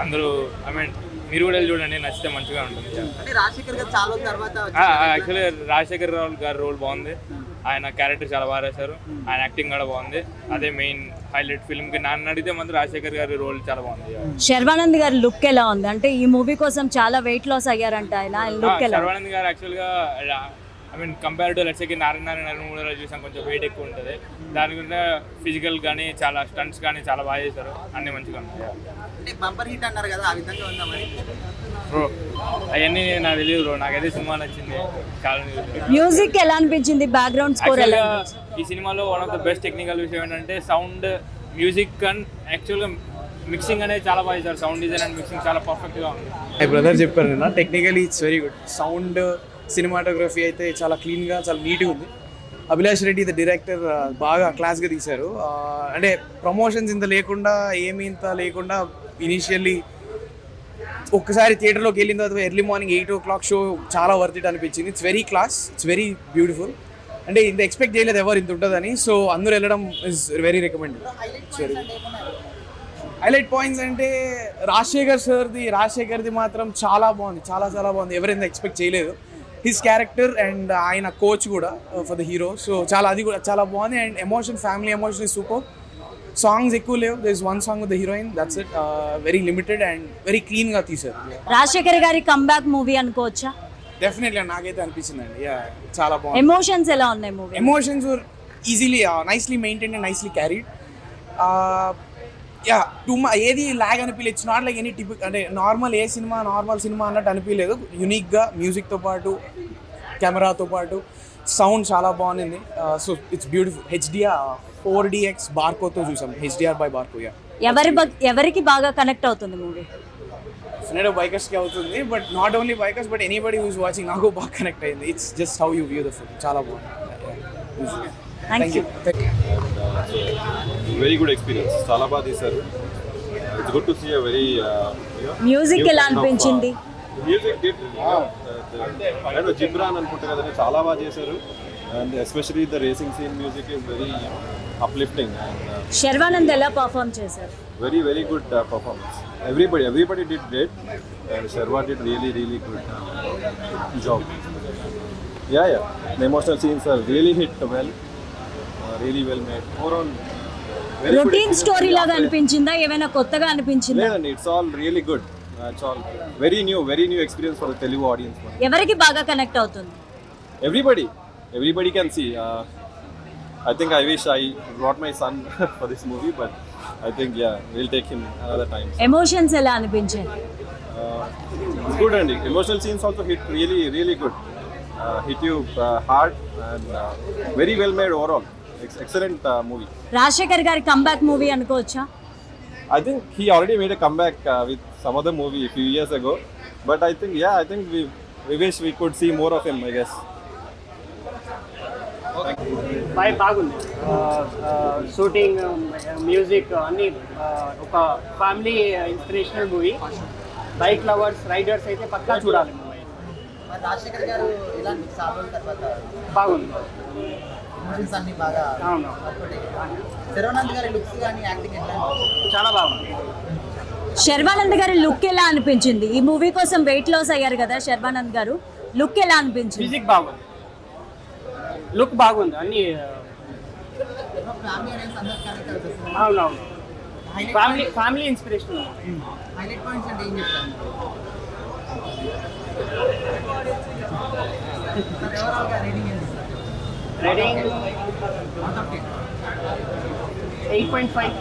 అందరూ I mean మీరు కూడా వెళ్ళి చూడండి, నచ్చితే మంచిగా ఉంటుంది. అంటే రాజశేఖర్ గారు చాలా తర్వాత యాక్చువల్లీ రాజశేఖర్ రావు గారి రోల్ బాగుంది, ఆయన క్యారెక్టర్ చాలా బాగా రాశారు, ఆయన యాక్టింగ్ కూడా బాగుంది. అదే మెయిన్ హైలైట్ ఫిల్మ్కి. నన్ను అడిగితే మాత్రం రాజశేఖర్ గారి రోల్ చాలా బాగుంది. శర్వానంద్ గారి లుక్ ఎలా ఉంది? అంటే ఈ మూవీ కోసం చాలా వెయిట్ లాస్ అయ్యారంట ఆయన. లుక్ ఎలా? శర్వానంద్ గారు యాక్చువల్గా ఐ మీన్ కంపేర్ టు లెట్స్కి నారాయణ మూవీలో చూసాం, కొంచెం వెయిట్ ఎక్కువ ఉంటుంది. దాని గురించి ఫిజికల్ కానీ చాలా స్టంట్స్ కానీ చాలా బాగా చేశారు, అన్నీ మంచిగా ఉన్నాయి. అంటే బంపర్ హిట్ అన్నారు కదా, ఆ విధంగా ఉందా మరి? బ్రో అవన్నీ నాకు తెలియదు బ్రో, నాకైతే సినిమా నచ్చింది చాలా. మ్యూజిక్ ఎలా అనిపించింది? బ్యాక్గ్రౌండ్ స్కోర్ ఎలా? ఈ సినిమాలో one of the best technical విషయం ఏంటంటే సౌండ్, మ్యూజిక్ అండ్ యాక్చువల్గా మిక్సింగ్ అనేది చాలా బాగా చేశారు. సౌండ్ డిజైన్ అండ్ మిక్సింగ్ చాలా పర్ఫెక్ట్గా ఉంది. మై బ్రదర్ చెప్పారు నిన్న, technically it's very good. Sound, cinematography అయితే చాలా క్లీన్గా, చాలా నీట్గా ఉంది. అభిలాష్ రెడ్డి ద డైరెక్టర్ బాగా క్లాస్గా తీశారు. అంటే ప్రమోషన్స్ ఇంత లేకుండా, ఏమీ ఇంత లేకుండా ఇనీషియల్లీ ఒక్కసారి థియేటర్లోకి వెళ్ళిన తర్వాత ఎర్లీ మార్నింగ్ 8 o'clock షో చాలా వర్త్ ఇట్ అనిపించింది. It's very class, it's very beautiful. అంటే ఇంత ఎక్స్పెక్ట్ చేయలేదు ఎవరు ఇంత ఉంటుందని. సో అందరూ వెళ్ళడం is very recommended. Highlight points అంటే రాజశేఖర్ది మాత్రం చాలా బాగుంది, చాలా చాలా బాగుంది. ఎవరైనా ఎక్స్పెక్ట్ చేయలేదు. హిస్ క్యారెక్టర్ అండ్ ఆయన కోచ్ కూడా ఫర్ ద హీరో. సో అది కూడా చాలా బాగుంది. And emotion, family emotion is super. Songs ఎక్కువ లేవు. There is one song with the heroine, that's it. Very limited and very క్లీన్గా తీశారు. రాజశేఖర్ గారి కంబ్యాక్ మూవీ అనుకోవచ్చా? డెఫినెట్లీ నాకైతే అనిపించిందండి. చాలా బాగుంది. ఎమోషన్స్ ఎలా ఉన్నాయి movie? Emotions were easily nicely maintain and nicely carried. ఏది ల్యాగ్ అనిపించలేదు. ఇట్స్ నాట్ లైక్ ఎనీ టిపిక్, అంటే నార్మల్ సినిమా అన్నట్టు అనిపించలేదు. యూనిక్గా మ్యూజిక్తో పాటు, కెమెరాతో పాటు సౌండ్ చాలా బాగుంది. So it's beautiful. HDR 4DX బార్కోతో చూసాం. HDR by Barco. ఎవరికి బాగా కనెక్ట్ అవుతుంది మూవీ? డెఫినెట్గా బైకర్స్కి అవుతుంది, but not only bikers but anybody who's watching. నాకు బాగా కనెక్ట్ అయింది. It's just how you view the film. చాలా బాగుంది. Thank you. Very good experience, చాలా బాగా తీశారు. It's good to see a very music ఎలా అనిపించింది? మ్యూజిక్ డిడ్ జిబ్రాన్ అనుకుంటా కదండి, చాలా బాగా చేశారు. And especially the racing scene music is very uplifting. Sharwanand ఎలా పర్ఫామ్ చేశారు? Very very good performance. Everybody did great, and Sharva did really good job. Yeah. The emotional scenes are really hit well, really well made. Overall, very routine story లాగా అనిపించిందా? ఏమైనా కొత్తగా అనిపించిందా? Yeah, it's all really good. It's all very new experience for the Telugu audience. ఎవరికి బాగా connect అవుతుంది? Everybody can see. I think I wish I brought my son for this movie, but I think we'll take him another time. Emotions ఎలా అనిపించాయి? It's good, and emotional scenes also hit really good. Hit you hard and very well made overall. Excellent movie. Rajasekhar గారి comeback movie అనుకోవచ్చా? I think he already made a comeback with some other movie a few years ago, but I think we wish we could see more of him, I guess. బాగుంది. Shooting, music అన్నీ ఒక family inspirational movie. Bike lovers, riders అయితే పక్కా చూడాలి movie. మరి రాజశేఖర్ గారు ఇలాంటి సాగుల తర్వాత బాగుంది. ఎమోషన్స్ అన్ని బాగా. అవును, శర్వానంద్ గారి లుక్స్ కానీ యాక్టింగ్ ఎట్లా? చాలా బాగుంది. శర్వానంద్ గారి లుక్ ఎలా అనిపించింది? ఈ మూవీ కోసం వెయిట్ లాస్ అయ్యారు కదా శర్వానంద్ గారు, లుక్ ఎలా అనిపించింది? మ్యూజిక్ బాగుంది, లుక్ బాగుంది, అన్ని. అవునవును, ఫ్యామిలీ ఇన్స్పిరేషన్. హైలైట్ పాయింట్స్ అంటే ఏం చెప్తారు? రేటింగ్ 8.5.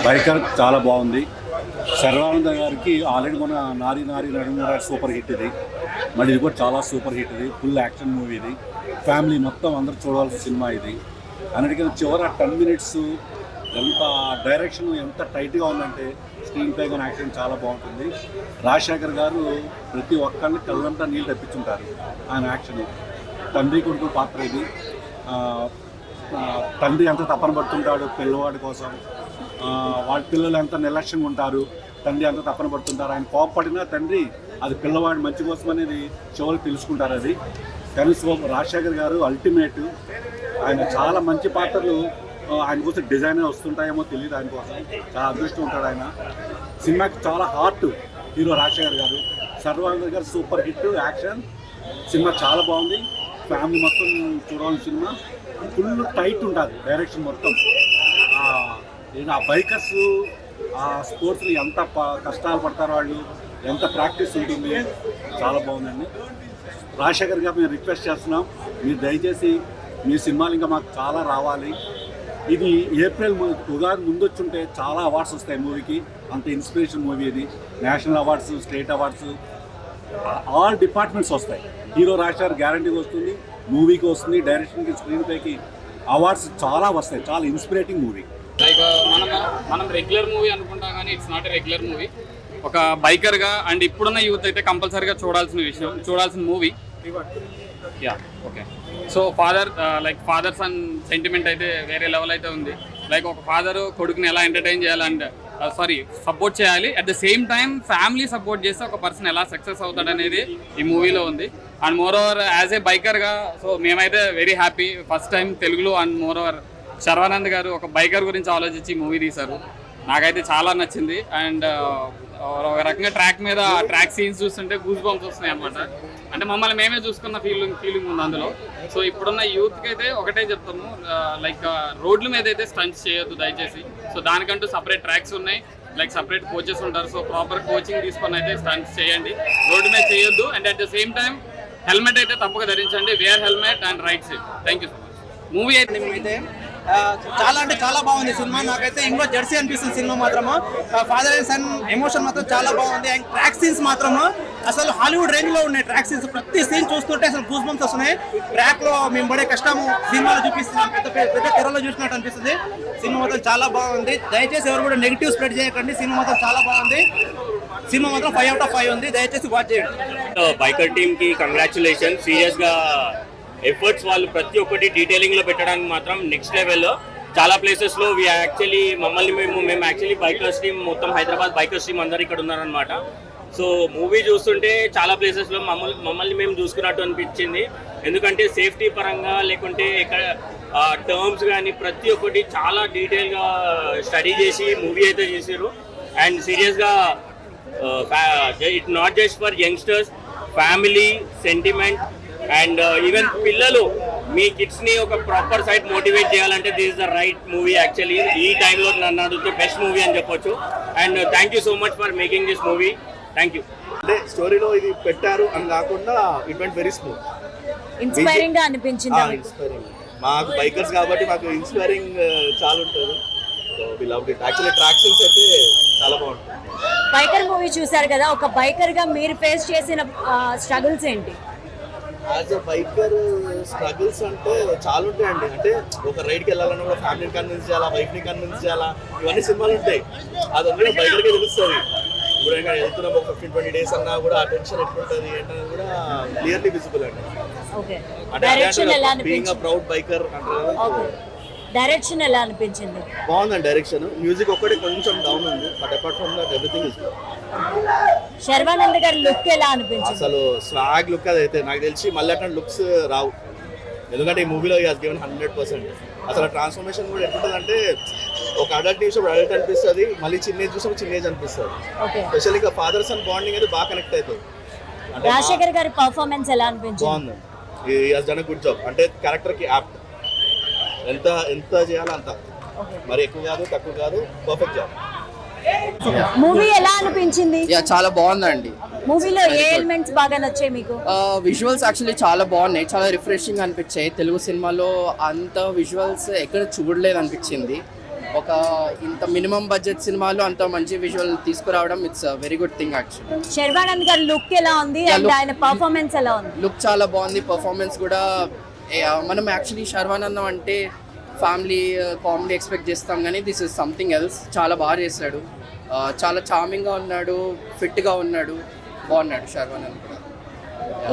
బైకర్ చాలా బాగుంది. శర్వానంద గారికి ఆల్రెడీ మన నారి నడుమురా సూపర్ హిట్ ఇది. మరి ఇది కూడా చాలా సూపర్ హిట్. ఇది ఫుల్ యాక్షన్ మూవీ. ఇది ఫ్యామిలీ మొత్తం అందరూ చూడాల్సిన సినిమా ఇది. అన్నిటికన్నా చివర 10 minutes ఎంత డైరెక్షన్ ఎంత టైట్గా ఉందంటే స్క్రీన్ ప్లే కానీ యాక్షన్ చాలా బాగుంటుంది. రాజశేఖర్ గారు ప్రతి ఒక్కరిని కళ్ళంతా నీళ్ళు తెప్పించుంటారు ఆయన యాక్షన్. తండ్రి కొడుకు పాత్ర ఇది. తండ్రి ఎంత తపన పడుతుంటాడు పిల్లవాడి కోసం, వాళ్ళ పిల్లలు ఎంత నిర్లక్ష్యంగా ఉంటారు, తండ్రి ఎంత తపన పడుతుంటారు. ఆయన కోపపడినా తండ్రి అది పిల్లవాడి మంచి కోసం అనేది చివరికి తెలుసుకుంటారు. అది కానీ రాజశేఖర్ గారు అల్టిమేట్. ఆయన చాలా మంచి పాత్రలు ఆయన కోసం డిజైనర్ వస్తుంటాయేమో తెలియదు, ఆయన కోసం చాలా అదృష్టం ఉంటాడు ఆయన. సినిమాకి చాలా హార్ట్ హీరో రాజశేఖర్ గారు. సర్వానంద్ గారు సూపర్ హిట్ యాక్షన్. సినిమా చాలా బాగుంది, ఫ్యామిలీ మొత్తం చూడాల్సిన సినిమా. ఫుల్ టైట్ ఉంటుంది డైరెక్షన్ మొత్తం. ఆ బైకర్స్ ఆ స్పోర్ట్స్లో ఎంత కష్టాలు పడతారో వాళ్ళు, ఎంత ప్రాక్టీస్ ఉంటుంది, చాలా బాగుందండి. రాజశేఖర్ గారు మేము రిక్వెస్ట్ చేస్తున్నాం, మీరు దయచేసి మీ సినిమాలు ఇంకా మాకు చాలా రావాలి. ఇది ఏప్రిల్ ఉగాది ముందు వచ్చుంటే చాలా అవార్డ్స్ వస్తాయి మూవీకి, అంత ఇన్స్పిరేషన్ మూవీ ఇది. National awards, state awards, all departments వస్తాయి. హీరో రాజశేఖర్ గ్యారంటీగా వస్తుంది, మూవీకి వస్తుంది, డైరెక్షన్కి, స్క్రీన్ ప్లేకి అవార్డ్స్ చాలా వస్తాయి. చాలా ఇన్స్పిరేటింగ్ మూవీ. లైక్ మనం రెగ్యులర్ మూవీ అనుకుంటాం కానీ it's not a regular movie. ఒక బైకర్గా అండ్ ఇప్పుడున్న యూత్ అయితే కంపల్సరీగా చూడాల్సిన movie. Yeah okay. So father son sentiment అయితే వేరే లెవెల్ అయితే ఉంది. లైక్ ఒక ఫాదర్ కొడుకుని ఎలా ఎంటర్టైన్ చేయాలి అండ్ సపోర్ట్ చేయాలి, at the same time family support చేస్తే ఒక పర్సన్ ఎలా సక్సెస్ అవుతాడు అనేది ఈ మూవీలో ఉంది. And moreover as a బైకర్గా సో మేమైతే వెరీ హ్యాపీ, ఫస్ట్ టైం తెలుగులో. And moreover Sharwanand garu ఒక బైకర్ గురించి ఆలోచించి మూవీ తీశారు. నాకైతే చాలా నచ్చింది. అండ్ ఒక రకంగా ట్రాక్ సీన్స్ చూస్తుంటే గూస్ బంప్స్ వస్తున్నాయి అనమాట. అంటే మమ్మల్ని మేమే చూసుకున్న ఫీలింగ్ ఉంది అందులో. సో ఇప్పుడున్న యూత్కి అయితే ఒకటే చెప్తాము, లైక్ రోడ్ల మీద అయితే స్టంట్స్ చేయొద్దు దయచేసి. సో దానికంటూ సపరేట్ ట్రాక్స్ ఉన్నాయి, లైక్ సపరేట్ కోచెస్ ఉంటారు. సో ప్రాపర్ కోచింగ్ తీసుకొని అయితే స్టంట్స్ చేయండి, రోడ్డు మీద చేయొద్దు. And at the same time helmet అయితే తప్పక ధరించండి, wear helmet and ride safe. Thank you so much. Movie అయితే మేమైతే చాలా అంటే చాలా బాగుంది సినిమా. నాకైతే ఇంకో జెర్సీ అనిపిస్తుంది సినిమా మాత్రము. ఫాదర్ అండ్ సన్ ఎమోషన్ మాత్రం చాలా బాగుంది. అండ్ ట్రాక్ సీన్స్ మాత్రము అసలు హాలీవుడ్ రేంజ్ లో ఉన్నాయి. ట్రాక్ సీన్స్ ప్రతి సీన్ చూస్తుంటే అసలు గూస్ బంప్స్ వస్తున్నాయి. ట్రాక్ లో మేము పడే కష్టము సినిమాలో చూపిస్తున్నాం, పెద్ద తెరలో చూసినట్టు అనిపిస్తుంది. సినిమా మాత్రం చాలా బాగుంది. దయచేసి ఎవరు కూడా నెగిటివ్ స్ప్రెడ్ చేయకండి. సినిమా మాత్రం చాలా బాగుంది. సినిమా మాత్రం 5 out of 5 ఉంది. దయచేసి వాచ్ చేయండి. బైకర్ టీమ్ కి కంగ్రాచులేషన్. సీరియస్ గా ఎఫర్ట్స్ వాళ్ళు ప్రతి ఒక్కటి డీటెయిలింగ్ లో పెట్టడానికి మాత్రం నెక్స్ట్ లెవెల్లో. చాలా ప్లేసెస్ లో మేము యాక్చువల్లీ బైకర్స్ టీమ్ మొత్తం హైదరాబాద్ బైకర్స్ టీమ్ అందరు ఇక్కడ ఉన్నారనమాట. సో మూవీ చూస్తుంటే చాలా ప్లేసెస్ లో మమ్మల్ని మేము చూసుకున్నట్టు అనిపించింది. ఎందుకంటే సేఫ్టీ పరంగా లేకుంటే ఇక్కడ టర్మ్స్ కానీ ప్రతి ఒక్కటి చాలా డీటెయిల్గా స్టడీ చేసి మూవీ అయితే చేశారు. అండ్ సీరియస్గా it not just for youngsters, family sentiment and even పిల్లలు మీ కిడ్స్ని ఒక ప్రాపర్ సైడ్ మోటివేట్ చేయాలంటే this is the right movie. Actually ఈ టైంలో నన్ను అడిగితే బెస్ట్ మూవీ అని చెప్పొచ్చు. And thank you so much for making this movie. Thank you. అంటే స్టోరీలో ఇది పెట్టారు అని కాకుండా it went very smooth. Inspiring గా అనిపించింది. ఇన్స్పైరింగ్ మాకు బైకర్స్ కాబట్టి మాకు ఇన్స్పైరింగ్ చాలా ఉంటుంది. So we loved it. Actually track scenes అయితే చాలా బాగుంటుంది. బైకర్ మూవీ చూసారు కదా, ఒక బైకర్ గా మీరు ఫేస్ చేసిన స్ట్రగుల్స్ ఏంటి? యాజ్ అ బైకర్ స్ట్రగుల్స్ అంటే చాలా ఉంటాయండి. అంటే ఒక రైడ్కి వెళ్ళాలన్నా కూడా ఫ్యామిలీని కన్విన్స్ చేయాలా, వైఫ్ని కన్విన్స్ చేయాలా, ఇవన్నీ సినిమాలు ఉంటాయి. అదంతా బైకర్కే తెలుస్తుంది. ఇప్పుడు ఇంకా వెళ్తున్నాం ఒక 15-20 days అన్నా కూడా ఆ టెన్షన్ ఎట్లుంటుంది ఏంటనేది కూడా క్లియర్లీ విజిబుల్ అండి. అంటే బీయింగ్ అ ప్రౌడ్ బైకర్ అంటారు కదా. డైరెక్షన్ ఎలా అనిపించింది? బాగుందండి డైరెక్షన్. మ్యూజిక్ ఒక్కటి కొంచెం డౌన్ ఉంది, but apart from that everything is good. Sharwanand గారి లుక్ ఎలా అనిపించింది? అసలు స్వాగ్ లుక్ అదైతే నాకు తెలిసి మళ్ళీ అట్లాంటి లుక్స్ రావు. ఎందుకంటే ఈ మూవీలో హాస్ గివెన్ 100%. అసలు ట్రాన్స్ఫర్మేషన్ కూడా ఎట్లుంటుంది అంటే ఒక అడల్ట్ చూసినప్పుడు అడల్ట్ అనిపిస్తుంది, మళ్ళీ చిన్న ఏజ్ చూసినప్పుడు చిన్న ఏజ్ అనిపిస్తుంది. స్పెషల్ ఇంకా ఫాదర్ సన్ బాండింగ్ అయితే బాగా కనెక్ట్ అవుతుంది. రాజశేఖర్ గారి పర్ఫార్మెన్స్ ఎలా అనిపించింది? బాగుంది. He has done a good job. అంటే క్యారెక్టర్ కి యాప్ట్, ఎంత చేయాలో అంత, మరి ఎక్కువ కాదు తక్కువ కాదు, పర్ఫెక్ట్ జాబ్. మూవీ ఎలా అనిపించింది? చాలా బాగుందండి. మూవీలో ఏ ఎలిమెంట్స్ బాగా నచ్చాయి మీకు? విజువల్స్ యాక్చువల్లీ చాలా బాగున్నాయి, చాలా రిఫ్రెషింగ్ అనిపించాయి. తెలుగు సినిమాలో అంత విజువల్స్ ఎక్కడ చూడలేదు అనిపించింది. ఒక ఇంత మినిమం బడ్జెట్ సినిమాలో అంత మంచి విజువల్ తీసుకురావడం it's very good thing actually. Sharwanand గారి లుక్ ఎలా ఉంది అండ్ ఆయన పర్ఫార్మెన్స్ ఎలా ఉంది? లుక్ చాలా బాగుంది, పర్ఫార్మెన్స్ కూడా. మనం యాక్చువల్లీ శర్వానందం అంటే ఫ్యామిలీ కామెడీ ఎక్స్పెక్ట్ చేస్తాం, కానీ దిస్ ఇస్ సంథింగ్ ఎల్స్. చాలా బాగా చేశాడు, చాలా చార్మింగ్గా ఉన్నాడు, ఫిట్గా ఉన్నాడు, బాగున్నాడు శర్వానంద్ కూడా.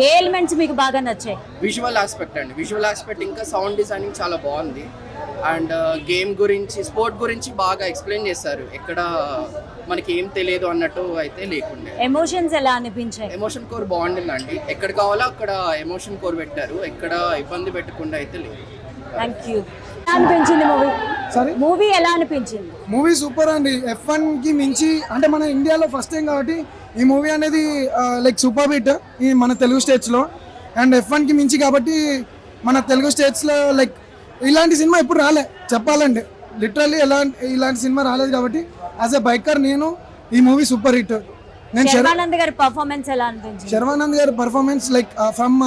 ఏ ఎలిమెంట్స్ మీకు బాగా నచ్చాయి? విజువల్ ఆస్పెక్ట్ అండి, విజువల్ ఆస్పెక్ట్ ఇంకా సౌండ్ డిజైనింగ్ చాలా బాగుంది. అండ్ గేమ్ గురించి, స్పోర్ట్ గురించి బాగా ఎక్స్ప్లెయిన్ చేశారు. ఎక్కడ మనకి ఏం తెలియదు అన్నట్టు అయితే లేకుండే. ఎమోషన్స్ ఎలా అనిపించాయి? ఎమోషన్ కోర్ బాగుండిందండి. ఎక్కడ కావాలో అక్కడ ఎమోషన్ కోర్ పెట్టారు, ఎక్కడ ఇబ్బంది పెట్టకుండా అయితే లేదు. Thank you. అనిపించింది మూవీ? సారీ, మూవీ ఎలా అనిపించింది? మూవీ సూపర్ అండి. F1కి మించి, అంటే మన ఇండియాలో ఫస్ట్ టైం కాబట్టి ఈ మూవీ అనేది లైక్ సూపర్ హిట్ ఈ మన తెలుగు స్టేట్స్లో. అండ్ F1కి మించి కాబట్టి మన తెలుగు స్టేట్స్లో లైక్ ఇలాంటి సినిమా ఎప్పుడు రాలే చెప్పాలంటే, లిటరల్లీ ఇలాంటి సినిమా రాలేదు కాబట్టి యాజ్ ఎ బైకర్ నేను ఈ మూవీ సూపర్ హిట్. నేను శర్వానంద్ గారి పర్ఫార్మెన్స్ ఎలా అనిపించింది? శర్వానంద్ గారి పర్ఫార్మెన్స్ లైక్ ఫ్రమ్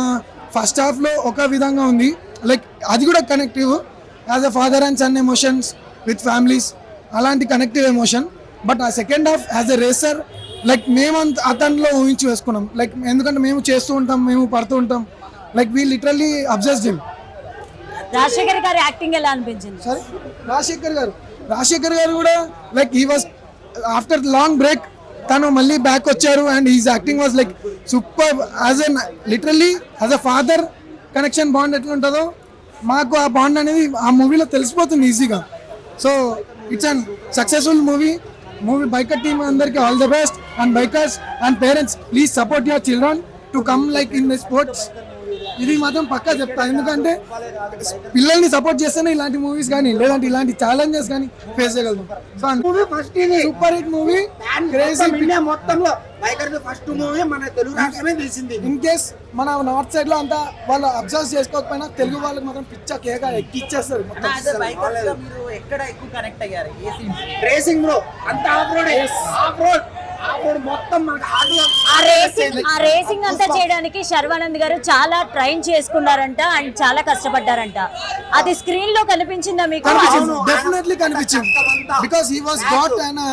ఫస్ట్ హాఫ్లో ఒక విధంగా ఉంది, లైక్ అది కూడా connective as a father and son emotions with families, అలాంటి కనెక్టివ్ ఎమోషన్. బట్ ఆ second half as a racer like మేము అతనిలో ఊహించి వేసుకున్నాం, లైక్ ఎందుకంటే మేము చేస్తూ ఉంటాం, మేము పడుతూ ఉంటాం, like we literally observed him. Rajasekhar గారి యాక్టింగ్ ఎలా అనిపించింది? సారీ, రాజశేఖర్ గారు కూడా like he was after long break తను మళ్ళీ బ్యాక్ వచ్చారు and he's acting was like super. As a literally as a father connection bond ఎట్లా ఉంటుందో మాకు ఆ బాండ్ అనేది ఆ మూవీలో తెలిసిపోతుంది ఈజీగా. So it's an successful movie. Biker team అందరికీ all the best. And bikers and parents please support your children to come like in the sports. ఇది మాత్రం పక్కా చెప్తా, ఎందుకంటే పిల్లల్ని సపోర్ట్ చేస్తేనే ఇలాంటి మూవీస్ కానీ లేదంటే ఇలాంటి ఛాలెంజెస్ కానీ ఫేస్ చేయగలుగుతాం. So first super hit movie, మొత్తంలో బైకర్ ఫస్ట్ మూవీ మన తెలుగు రాష్ట్రమే తెలిసింది. ఇన్ కేస్ మన నార్త్ సైడ్ లో అంతా వాళ్ళు అబ్జర్వ్ చేసుకోకపోయినా తెలుగు వాళ్ళకి మాత్రం పిచ్చ కేక ఎక్కిచ్చేస్తారు. మీరు ఎక్కడ ఎక్కువ కనెక్ట్ అయ్యారు? ఏ సీన్స్? రేసింగ్ బ్రో, అంత ఆఫ్ రోడ్ మొత్తం ఆ రేసింగ్ అంతా చేయడానికి శర్వానంద్ గారు చాలా ట్రైన్ చేసుకున్నారంట అండ్ చాలా కష్టపడ్డారంట. అది స్క్రీన్ లో కనిపించిందా మీకు? డెఫినెట్లీ కనిపించింది, because he was got and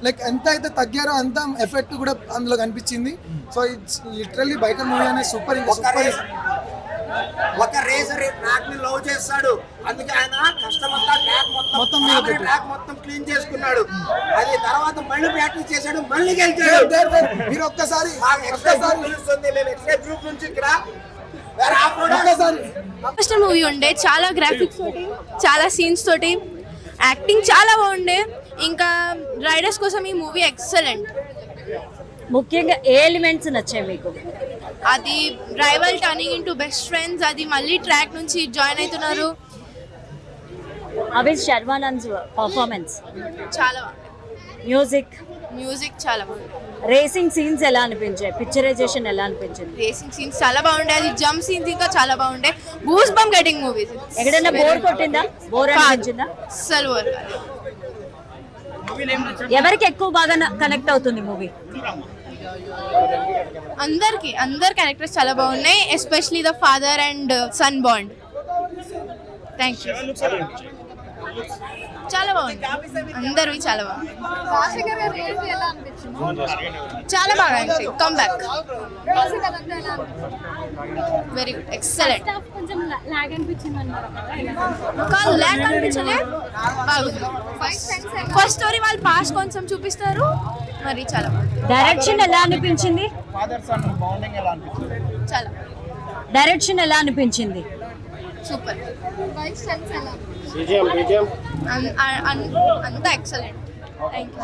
like ఎంత అయితే తగ్గారో అంత ఎఫెక్ట్ కూడా అందులో కనిపించింది. So it's literally biker movie అనే సూపర్. ఒక రేసర్ ట్రాక్ ని లవ్ చేస్తాడు, అందుకే ఆయన కష్టమంతా ట్రాక్ మొత్తం క్లీన్ చేసుకున్నాడు. అది తర్వాత మళ్ళీ ప్రాక్టీస్ చేశాడు, మళ్ళీ గెలిచాడు. మీరు ఒక్కసారి మేము ఎక్స్ట్రా గ్రూప్ నుంచి ఇక్కడ ఫస్ట్ మూవీ ఉండే, చాలా గ్రాఫిక్స్ తోటి, చాలా సీన్స్ తోటి, యాక్టింగ్ చాలా బాగుండే. ఇంకా రైడర్స్ కోసం ఈ మూవీ ఎక్సలెంట్. ముఖ్యంగా ఏ ఎలిమెంట్స్ నచ్చాయి మీకు? అది rival turning into best friends, అది మళ్ళీ ట్రాక్ నుంచి జాయిన్ అవుతున్నారు. అవి శర్వానంద్ పర్ఫార్మెన్స్ చాలా బాగుంది. మ్యూజిక్ చాలా బాగుంది. రేసింగ్ సీన్స్ ఎలా అనిపించాయి? పిక్చరైజేషన్ ఎలా అనిపించింది? రేసింగ్ సీన్స్ చాలా బాగుండే, అది జంప్ సీన్స్ ఇంకా చాలా బాగుండే. Goose bump getting movies. ఎక్కడైనా బోర్ కొట్టిందా? బోర్ అనిపించిందా? అస్సలు బోర్ కాదు. ఎవరికి ఎక్కువ బాగా కనెక్ట్ అవుతుంది మూవీ? అందరు క్యారెక్టర్స్ చాలా బాగున్నాయి, especially the father and sun bond. Thank you. చాలా బాగుంది, అందరివి చాలా బాగుంది. చాలా బాగా అనిపించింది. Come back very good, excellent. కాదు ల్యాక్ అనిపించలే, బాగుంది. ఫస్ట్ స్టోరీ వాళ్ళు పాస్ట్ కొంచెం చూపిస్తారు, మరి చాలా బాగుంది. డైరెక్షన్ ఎలా అనిపించింది? చాలా డైరెక్షన్ ఎలా అనిపించింది? సూపర్. అంతా ఎక్సలెంట్. థ్యాంక్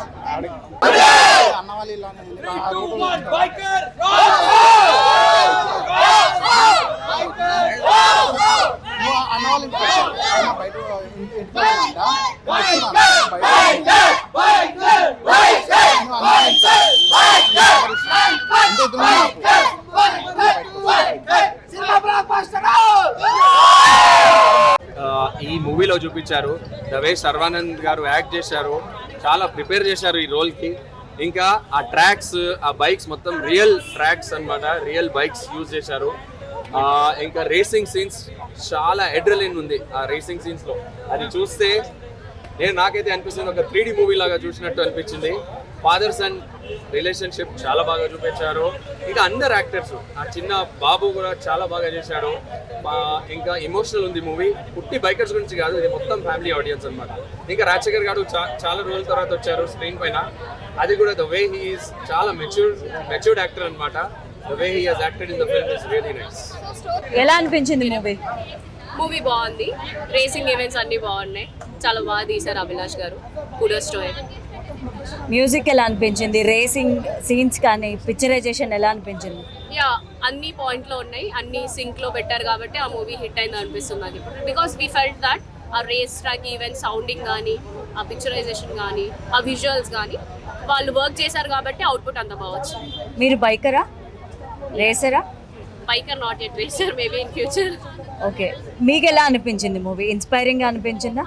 ఈ మూవీలో చూపించారు ద వే శర్వానంద్ గారు యాక్ట్ చేశారు, చాలా ప్రిపేర్ చేశారు ఈ రోల్కి. ఇంకా ఆ ట్రాక్స్, ఆ బైక్స్ మొత్తం రియల్ ట్రాక్స్ అన్నమాట, రియల్ బైక్స్ యూజ్ చేశారు. ఇంకా రేసింగ్ సీన్స్ చాలా అడ్రినలిన్ ఉంది ఆ రేసింగ్ సీన్స్లో. అది చూస్తే నాకైతే అనిపిస్తుంది ఒక 3D మూవీ లాగా చూసినట్టు అనిపించింది. ఫాదర్ సన్ రిలేషన్షిప్ చాలా బాగా చూపించారు. ఇంకా అందరు యాక్టర్స్, ఆ చిన్న బాబు కూడా చాలా బాగా చేశాడు. ఇంకా ఎమోషనల్ ఉంది మూవీ. పుట్టి బైకర్స్ గురించి కాదు, ఇది మొత్తం ఫ్యామిలీ ఆడియన్స్ అనమాట. ఇంకా రాజశేఖర్ గారు చాలా రోజుల తర్వాత వచ్చారు స్క్రీన్ పైన. అది కూడా ద వే హీ ఈస్ చాలా మెచ్యూర్డ్ యాక్టర్ అనమాట. The way he has acted in the film is really nice. ఎలా అనిపించింది మూవీ? బాగుంది, రేసింగ్ ఈవెంట్స్ అన్ని బాగున్నాయి, చాలా బాగా తీశారు అభిలాష్ గారు. Kudos to him. మ్యూజిక్ ఎలా అనిపించింది? రేసింగ్ సీన్స్ కానీ పిక్చరైజేషన్ ఎలా అనిపించింది? యా, అన్ని పాయింట్లో ఉన్నాయి, అన్ని సింక్లో పెట్టారు కాబట్టి ఆ మూవీ హిట్ అయింది అనిపిస్తుంది నాకు ఇప్పుడు. బికాస్ వీ ఫెల్ట్ దట్ ఆ రేస్ ట్రాక్ ఈవెంట్ సౌండింగ్ కానీ ఆ పిక్చరైజేషన్ కానీ ఆ విజువల్స్ కానీ వాళ్ళు వర్క్ చేశారు కాబట్టి అవుట్పుట్ అంత బాగా వచ్చింది. మీరు బైకరా, రేసరా? Biker not at racer, maybe in future. Okay, మీకు ఎలా అనిపించింది మూవీ? ఇన్స్పైరింగ్గా అనిపించిందా?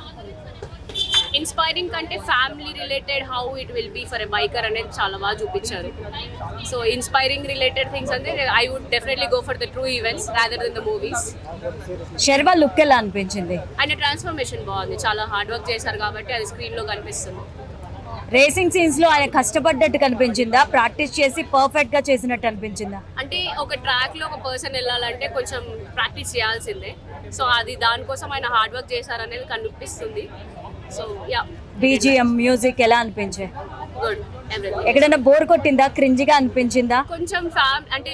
ఇన్స్పైరింగ్ కంటే family related how it will be for a biker అనేది చాలా బాగా చూపించారు. సో ఇన్స్పైరింగ్ రిలేటెడ్ థింగ్స్ అంటే I would definitely go for the true events rather than the movies. Sharwa look ఎలా అనిపించింది? ఆయన ట్రాన్స్ఫర్మేషన్ బాగుంది, చాలా హార్డ్ వర్క్ చేశారు కాబట్టి అది స్క్రీన్లో కనిపిస్తుంది. రేసింగ్ సీన్స్లో ఆయన కష్టపడ్డట్టు కనిపించిందా? ప్రాక్టీస్ చేసి పర్ఫెక్ట్గా చేసినట్టు అనిపించిందా? అంటే ఒక ట్రాక్లో ఒక పర్సన్ వెళ్ళాలంటే కొంచెం ప్రాక్టీస్ చేయాల్సిందే. సో అది దానికోసం ఆయన హార్డ్ వర్క్ చేశారనేది కనిపిస్తుంది. So yeah. బీజిఎం, మ్యూజిక్ ఎలా అనిపించాయి? Good, everything. ఎక్కడైనా బోర్ కొట్టిందా? క్రింజిగా అనిపించిందా? కొంచెం అంటే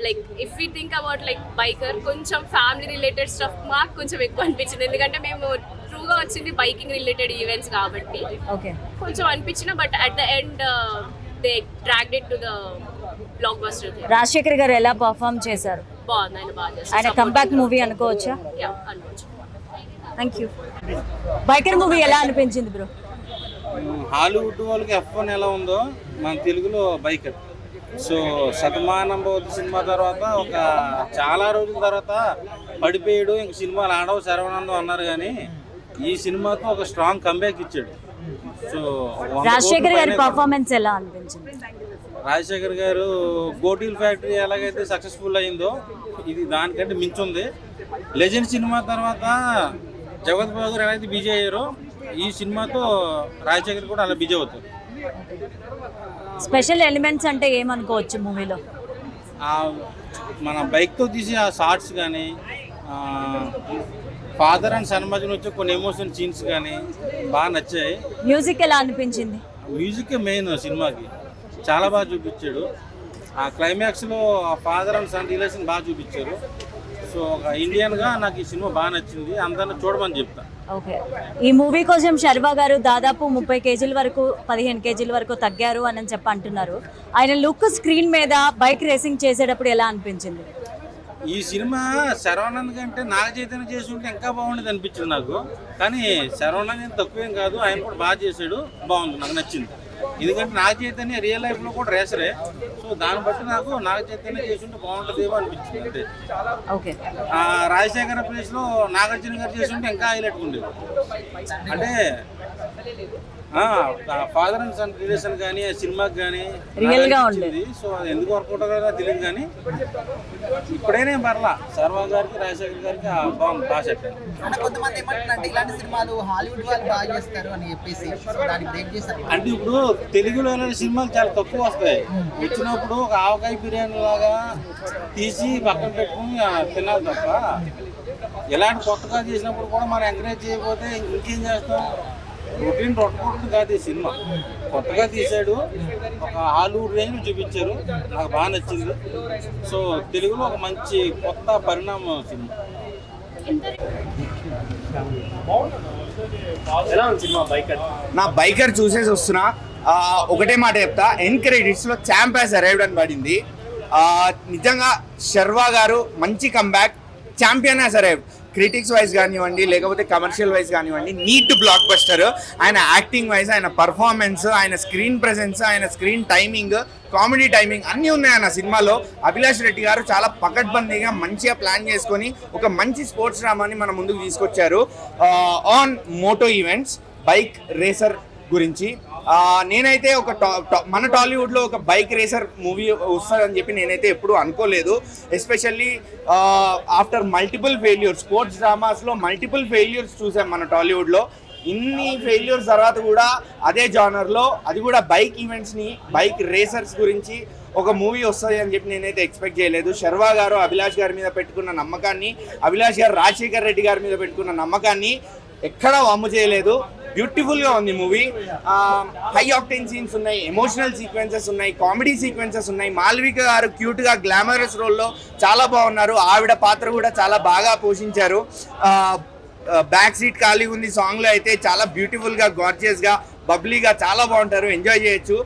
like if you think about like biker, కొంచెం ఫ్యామిలీ రిలేటెడ్ స్టఫ్ మాకు కొంచెం ఎక్కువ అనిపించింది. ఎందుకంటే మేము ట్రూగా వచ్చింది బైకింగ్ రిలేటెడ్ ఈవెంట్స్ కాబట్టి కొంచెం అనిపించిన, but at the end they dragged it to the block buster. Rajasekhar గారు ఎలా పర్ఫామ్ చేశారు? బాగుంది, ఆయన బాగా చేశారు. ఆయన కంబ్యాక్ మూవీ అనుకోవచ్చా? యా, అనుకోవచ్చు. Thank you. బైకర్ మూవీ ఎలా అనిపించింది బ్రో? హాలీవుడ్ వాళ్ళకి F1 ఎలా ఉందో మన తెలుగులో biker. So Shatamanam Bhavati cinema తర్వాత ఒక చాలా రోజుల తర్వాత పడిపోయాడు, ఇంక సినిమాలు ఆడవు శరవణందం అన్నారు, కానీ ఈ సినిమాతో ఒక స్ట్రాంగ్ కంబ్యాక్ ఇచ్చాడు. సో రాజశేఖర్ గారి పర్ఫార్మెన్స్ ఎలా అనిపించింది? రాజశేఖర్ గారు గోటీల్ ఫ్యాక్టరీ ఎలాగైతే సక్సెస్ఫుల్ అయిందో ఇది దానికంటే మించుంది. లెజెండ్ సినిమా తర్వాత జగత్ బాబు గారు ఎలాగైతే బిజీ అయ్యారో ఈ సినిమాతో రాజశేఖర్ కూడా అలా బిజీ అవుతారు. స్పెషల్ ఎలిమెంట్స్ అంటే ఏమనుకోవచ్చు మూవీలో? మన బైక్తో తీసి ఆ షార్ట్స్ కానీ, ఫాదర్ అండ్ సన్ మధ్యన వచ్చే కొన్ని ఎమోషనల్ సీన్స్ కానీ బాగా నచ్చాయి. మ్యూజిక్ ఎలా అనిపించింది? మ్యూజిక్ మెయిన్ సినిమాకి చాలా బాగా చూపించాడు. ఆ క్లైమాక్స్లో ఆ ఫాదర్ అండ్ సన్ రిలేషన్ బాగా చూపించారు. సో ఒక ఇండియన్గా నాకు ఈ సినిమా బాగా నచ్చింది, అందరిని చూడమని చెప్తా. ఓకే, ఈ మూవీ కోసం శర్వా గారు దాదాపు 30 కేజీల వరకు 15 కేజీల వరకు తగ్గారు అని చెప్పి అంటున్నారు. ఆయన లుక్ స్క్రీన్ మీద బైక్ రేసింగ్ చేసేటప్పుడు ఎలా అనిపించింది? ఈ సినిమా శరవణంద్ కంటే నాగ చైతన్య చేసి ఉంటే ఇంకా బాగుండేది అనిపించింది నాకు. కానీ శరవణంద్ ఏం తక్కువేం కాదు, ఆయన కూడా బాగా చేశాడు, బాగుంది, నాకు నచ్చింది. ఎందుకంటే నాగ చైతన్య రియల్ లైఫ్లో కూడా రేసరే. సో దాన్ని బట్టి నాకు నాగ చైతన్య చేసి ఉంటే బాగుంటుందేమో అనిపించింది అంతే. ఓకే, రాజశేఖర ప్లేస్లో నాగార్జున గారు చేసి ఉంటే ఇంకా హైలైట్ ఉండేది. అంటే ఫాదర్ అండ్ సన్ రిలేషన్ కానీ ఆ సినిమాకి కానీ రియల్ గా ఉండేది. సో అది ఎందుకు వర్కౌట్ అవుతుందో తెలియదు, కానీ ఇప్పుడైనా పర్లా శర్వా గారికి రాజశేఖర్ గారికి బాగుంది, బాగా సెట్ అయింది. కొంతమంది ఏమంటారంటే ఇలాంటి సినిమాలు హాలీవుడ్ వాళ్ళు బాగా చేస్తారు అని చెప్పేసి దాన్ని బ్రేక్ చేస్తారు. అంటే ఇప్పుడు తెలుగులో ఇలాంటి సినిమాలు చాలా తక్కువ వస్తాయి. వచ్చినప్పుడు ఒక ఆవకాయ బిర్యానీ లాగా తీసి పక్కన పెట్టుకుని తినాలి తప్ప ఇలాంటి కొత్తగా చేసినప్పుడు కూడా మనం ఎంకరేజ్ చేయకపోతే ఇంకేం చేస్తాం? రొటీన్ రొట్టె కాదు ఈ సినిమా, కొత్తగా తీశాడు, ఒక హాలీవుడ్ రేంజ్ చూపించారు, నాకు బాగా నచ్చింది. సో తెలుగులో ఒక మంచి కొత్త పరిణామం సినిమా. ఎలా ఉంది సినిమా బైకర్? నా బైకర్ చూసేసి వస్తున్నా, ఒకటే మాట చెప్తా, ఎండ్ క్రెడిట్స్లో ఛాంప్ హ్యాస్ అరైవ్డ్ అని పడింది. నిజంగా శర్వా గారు మంచి comeback, champion has arrived. Critics wise కానివ్వండి, లేకపోతే కమర్షియల్ వైజ్ కానివ్వండి, నీట్ బ్లాక్ బస్టర్. ఆయన యాక్టింగ్ వైజ్, ఆయన పర్ఫార్మెన్స్, ఆయన స్క్రీన్ ప్రెసెన్స్, ఆయన స్క్రీన్ టైమింగ్, కామెడీ టైమింగ్ అన్నీ ఉన్నాయి అన్న సినిమాలో. అభిలాష్ రెడ్డి గారు చాలా పకడ్బందీగా మంచిగా ప్లాన్ చేసుకొని ఒక మంచి స్పోర్ట్స్ డ్రామాని మన ముందుకు తీసుకొచ్చారు on moto events, bike racer గురించి. నేనైతే మన టాలీవుడ్లో ఒక బైక్ రేసర్ మూవీ వస్తుందని చెప్పి నేనైతే ఎప్పుడూ అనుకోలేదు. Especially after multiple failures, sports డ్రామాస్లో మల్టిపుల్ ఫెయిల్యూర్స్ చూసాం మన టాలీవుడ్లో. ఇన్ని ఫెయిల్యూర్స్ తర్వాత కూడా అదే జానర్లో, అది కూడా బైక్ ఈవెంట్స్ని, బైక్ రేసర్స్ గురించి ఒక మూవీ వస్తుంది అని చెప్పి నేనైతే ఎక్స్పెక్ట్ చేయలేదు. శర్వా గారు అభిలాష్ గారి మీద పెట్టుకున్న నమ్మకాన్ని, అభిలాష్ గారు రాజశేఖర్ రెడ్డి గారి మీద పెట్టుకున్న నమ్మకాన్ని ఎక్కడా వమ్ము చేయలేదు. బ్యూటిఫుల్గా ఉంది మూవీ. హై ఆక్టైన్ సీన్స్ ఉన్నాయి, ఎమోషనల్ సీక్వెన్సెస్ ఉన్నాయి, కామెడీ సీక్వెన్సెస్ ఉన్నాయి. మాల్విక గారు క్యూట్గా గ్లామరస్ రోల్లో చాలా బాగున్నారు, ఆవిడ పాత్ర కూడా చాలా బాగా పోషించారు. బ్యాక్ సీట్ ఖాళీగా ఉంది సాంగ్లో అయితే చాలా బ్యూటిఫుల్గా, గార్జియస్గా, బబ్లీగా చాలా బాగుంటారు, ఎంజాయ్ చేయొచ్చు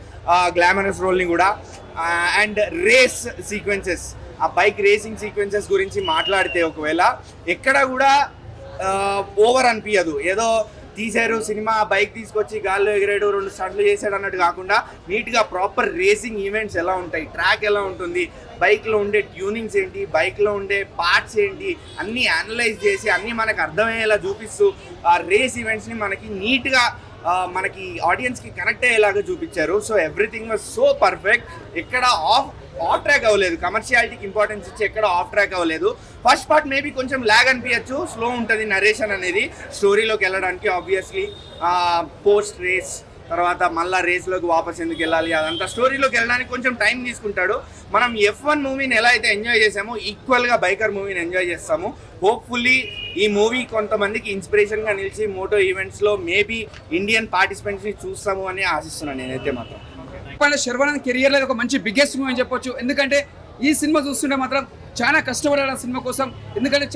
గ్లామరస్ రోల్ని కూడా. అండ్ రేస్ సీక్వెన్సెస్, ఆ బైక్ రేసింగ్ సీక్వెన్సెస్ గురించి మాట్లాడితే ఒకవేళ ఎక్కడ కూడా ఓవర్ అనిపించదు. ఏదో తీశారు సినిమా, బైక్ తీసుకొచ్చి గాల్లో ఎగిరాడు, 2 స్టంట్లు చేశాడు అన్నట్టు కాకుండా నీట్గా ప్రాపర్ రేసింగ్ ఈవెంట్స్ ఎలా ఉంటాయి, ట్రాక్ ఎలా ఉంటుంది, బైక్లో ఉండే ట్యూనింగ్స్ ఏంటి, బైక్లో ఉండే పార్ట్స్ ఏంటి, అన్నీ అనలైజ్ చేసి అన్నీ మనకు అర్థమయ్యేలా చూపిస్తూ ఆ రేస్ ఈవెంట్స్ని మనకి నీట్గా మనకి ఆడియన్స్కి కనెక్ట్ అయ్యేలాగా చూపించారు. So everything was so perfect. ఎక్కడ ఆఫ్ ట్రాక్ అవ్వలేదు, కమర్షియాలిటీకి ఇంపార్టెన్స్ ఇచ్చి ఎక్కడ ఆఫ్ ట్రాక్ అవ్వలేదు. ఫస్ట్ పార్ట్ మేబీ కొంచెం ల్యాగ్ అనిపించచ్చు, స్లో ఉంటుంది నరేషన్ అనేది స్టోరీలోకి వెళ్ళడానికి. ఆబ్వియస్లీ పోస్ట్ రేస్ తర్వాత మళ్ళీ రేస్లోకి వాపస్ ఎందుకు వెళ్ళాలి, అదంతా స్టోరీలోకి వెళ్ళడానికి కొంచెం టైం తీసుకుంటాడు. మనం F1 మూవీని ఎలా అయితే ఎంజాయ్ చేసామో ఈక్వల్గా బైకర్ మూవీని ఎంజాయ్ చేస్తాము. హోప్ఫుల్లీ ఈ మూవీ కొంతమందికి ఇన్స్పిరేషన్గా నిలిచి మోటో ఈవెంట్స్లో మేబీ ఇండియన్ పార్టిసిపెంట్స్ని చూస్తాము అని ఆశిస్తున్నాను నేనైతే మాత్రం. శర్వానంద్ కెరియర్లో ఒక మంచి బిగ్గెస్ట్ మూవీ అని చెప్పొచ్చు. ఎందుకంటే ఈ సినిమా చూస్తుంటే మాత్రం చాలా కష్టపడాడు ఆ సినిమా కోసం. ఎందుకంటే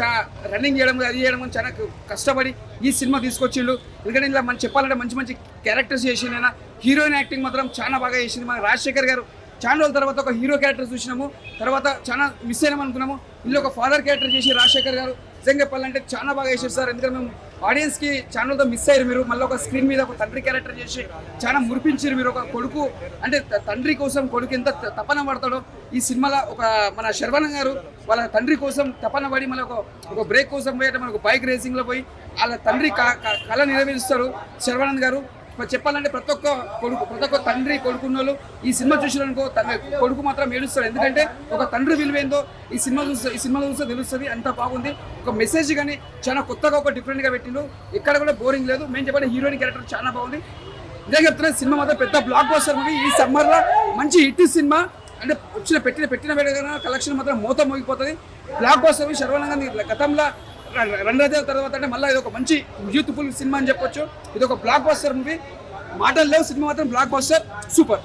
రన్నింగ్ చేయడం అది చేయడం చాలా కష్టపడి ఈ సినిమా తీసుకొచ్చిండు. ఎందుకంటే ఇలా మనం చెప్పాలంటే మంచి మంచి క్యారెక్టర్స్ చేసిండు. అయినా హీరోయిన్ యాక్టింగ్ మాత్రం చాలా బాగా చేసింది. మన రాజశేఖర్ గారు చాలా రోజుల తర్వాత ఒక హీరో క్యారెక్టర్ చూసినాము, తర్వాత చాలా మిస్ అయినాం అనుకున్నాము. ఇందులో ఒక ఫాదర్ క్యారెక్టర్ చేసి రాజశేఖర్ గారు నిజంగా చెప్పాలంటే చాలా బాగా చేశారు సార్. ఎందుకంటే మేము ఆడియన్స్కి ఛానల్తో మిస్ అయ్యారు. మీరు మళ్ళీ ఒక స్క్రీన్ మీద ఒక తండ్రి క్యారెక్టర్ చేసి చాలా మురిపించారు. మీరు ఒక కొడుకు అంటే తండ్రి కోసం కొడుకు ఎంత తపన పడతాడో ఈ సినిమాలో ఒక మన శర్వానంద్ గారు వాళ్ళ తండ్రి కోసం తపన పడి మళ్ళీ ఒక బ్రేక్ కోసం పోయి అంటే మనకు బైక్ రేసింగ్లో పోయి వాళ్ళ తండ్రి కళ నెరవేరుస్తారు శర్వానంద్ గారు. చెప్పాలంటే ప్రతి ఒక్క తండ్రి కొడుకున్నోళ్ళు ఈ సినిమా చూసినారనుకో కొడుకు మాత్రం ఏడుస్తాడు. ఎందుకంటే ఒక తండ్రి విలువేందో ఈ సినిమా చూస్తే తెలుస్తుంది. అంత బాగుంది. ఒక మెసేజ్ కానీ చాలా కొత్తగా ఒక డిఫరెంట్గా పెట్టిండు. ఎక్కడ కూడా బోరింగ్ లేదు. మేము చెప్పిన హీరోయిన్ క్యారెక్టర్ చాలా బాగుంది. ఇదే చెప్తున్నా సినిమా మాత్రం పెద్ద బ్లాక్ బస్టర్ మూవీ. ఈ సమ్మర్లో మంచి హిట్ సినిమా. అంటే పెట్టిన వేడగా కలెక్షన్ మాత్రం మోత మోగిపోతుంది. Blockbuster movie. శర్వానంద్ గతంలో రణరాజా తర్వాత అంటే మళ్ళీ ఇది ఒక మంచి యూత్ఫుల్ సినిమా అని చెప్పొచ్చు. ఇది ఒక బ్లాక్ బస్టర్ మూవీ. మాటలు లేవు, సినిమా మాత్రం బ్లాక్ బస్టర్ సూపర్.